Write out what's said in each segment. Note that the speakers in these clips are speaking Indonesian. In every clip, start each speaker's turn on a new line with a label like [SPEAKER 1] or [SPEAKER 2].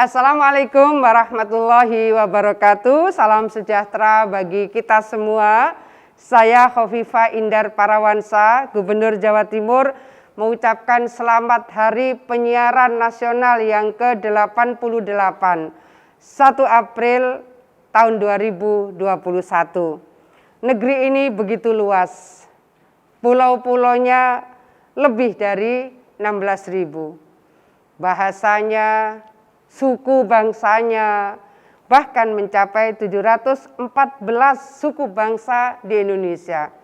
[SPEAKER 1] Assalamualaikum warahmatullahi wabarakatuh. Salam sejahtera bagi kita semua. Saya Khofifah Indar Parawansa, Gubernur Jawa Timur, mengucapkan selamat Hari Penyiaran Nasional yang ke-88, 1 April tahun 2021. Negeri ini begitu luas. Pulau-pulaunya lebih dari 16.000. Bahasanya, suku bangsanya bahkan mencapai 714 suku bangsa di Indonesia.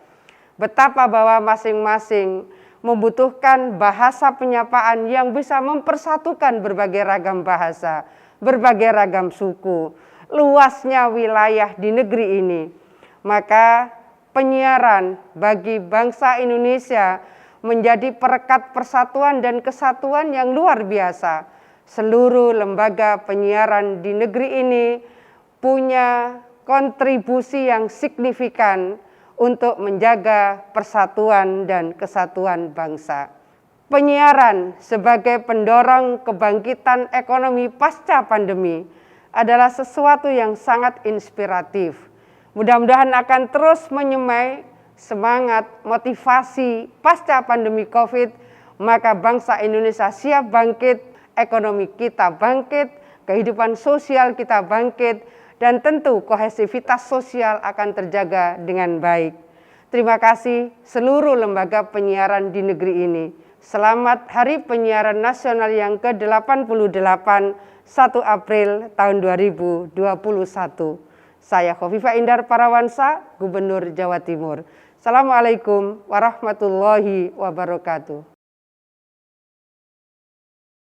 [SPEAKER 1] Betapa bahwa masing-masing membutuhkan bahasa penyapaan yang bisa mempersatukan berbagai ragam bahasa, berbagai ragam suku, luasnya wilayah di negeri ini. Maka penyiaran bagi bangsa Indonesia menjadi perekat persatuan dan kesatuan yang luar biasa. Seluruh lembaga penyiaran di negeri ini punya kontribusi yang signifikan untuk menjaga persatuan dan kesatuan bangsa. Penyiaran sebagai pendorong kebangkitan ekonomi pasca pandemi adalah sesuatu yang sangat inspiratif. Mudah-mudahan akan terus menyemai semangat, motivasi pasca pandemi COVID, maka bangsa Indonesia siap bangkit, ekonomi kita bangkit, kehidupan sosial kita bangkit, dan tentu kohesivitas sosial akan terjaga dengan baik. Terima kasih seluruh lembaga penyiaran di negeri ini. Selamat Hari Penyiaran Nasional yang ke-88, 1 April tahun 2021. Saya Khofifah Indar Parawansa, Gubernur Jawa Timur. Assalamualaikum warahmatullahi wabarakatuh.